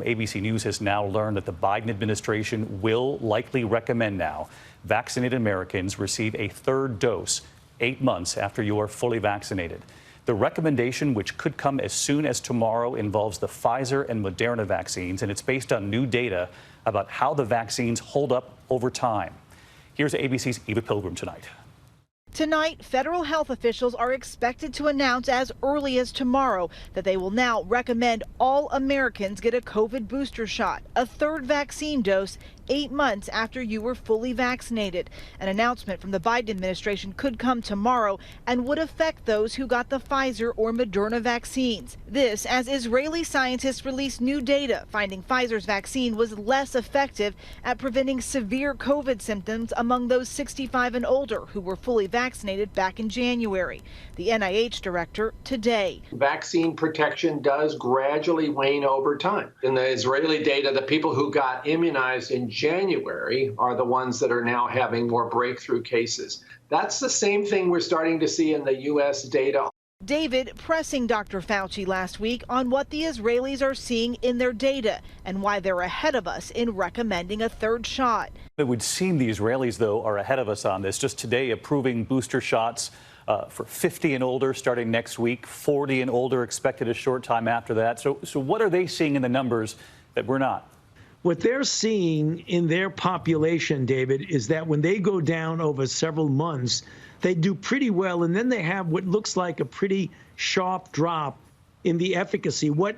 ABC News has now learned that the Biden administration will likely recommend now vaccinated Americans receive a third dose 8 months after you are fully vaccinated. The recommendation, which could come as soon as tomorrow, involves the Pfizer and Moderna vaccines, and it's based on new data about how the vaccines hold up over time. Here's ABC's Eva Pilgrim tonight. Tonight, federal health officials are expected to announce as early as tomorrow that they will now recommend all Americans get a COVID booster shot, a third vaccine dose, 8 months after you were fully vaccinated. An announcement from the Biden administration could come tomorrow and would affect those who got the Pfizer or Moderna vaccines. This as Israeli scientists released new data finding Pfizer's vaccine was less effective at preventing severe COVID symptoms among those 65 and older who were fully vaccinated back in January. The NIH director today. Vaccine protection does gradually wane over time. In the Israeli data, the people who got immunized in January are the ones that are now having more breakthrough cases. That's the same thing we're starting to see in the U.S. data. David pressing Dr. Fauci last week on what the Israelis are seeing in their data and why they're ahead of us in recommending a third shot. It would seem the Israelis, though, are ahead of us on this. Just today, approving booster shots for 50 and older starting next week, 40 and older expected a short time after that. So what are they seeing in the numbers that we're not? What they're seeing in their population, David, is that when they go down over several months, they do pretty well, and then they have what looks like a pretty sharp drop in the efficacy. What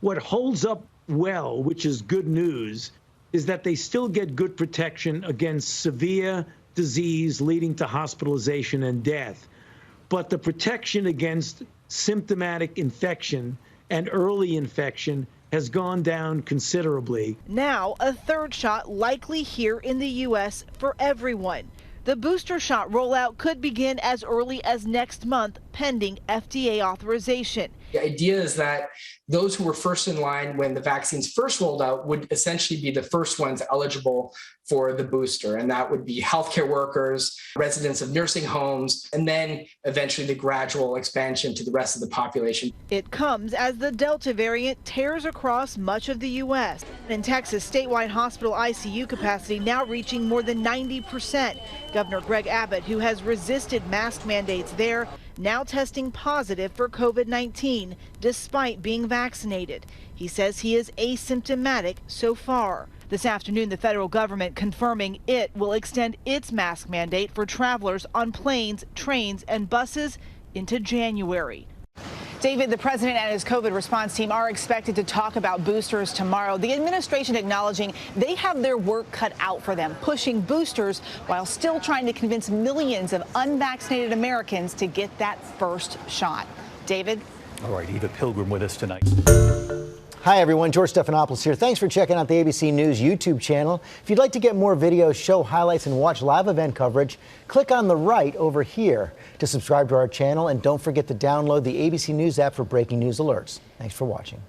holds up well, which is good news, is that they still get good protection against severe disease leading to hospitalization and death. But the protection against symptomatic infection and early infection has gone down considerably. Now, a third shot likely here in the U.S. for everyone. The booster shot rollout could begin as early as next month, pending FDA authorization. The idea is that those who were first in line when the vaccines first rolled out would essentially be the first ones eligible for the booster. And that would be healthcare workers, residents of nursing homes, and then eventually the gradual expansion to the rest of the population. It comes as the Delta variant tears across much of the U.S. In Texas, statewide hospital ICU capacity now reaching more than 90%. Governor Greg Abbott, who has resisted mask mandates there, now testing positive for COVID-19 despite being vaccinated. He says he is asymptomatic so far. This afternoon, the federal government confirming it will extend its mask mandate for travelers on planes, trains, and buses into January. David, the president and his COVID response team are expected to talk about boosters tomorrow. The administration acknowledging they have their work cut out for them, pushing boosters while still trying to convince millions of unvaccinated Americans to get that first shot. David? All right, Eva Pilgrim with us tonight. Hi, everyone. George Stephanopoulos here. Thanks for checking out the ABC News YouTube channel. If you'd like to get more videos, show highlights, and watch live event coverage, click on the right over here to subscribe to our channel. And don't forget to download the ABC News app for breaking news alerts. Thanks for watching.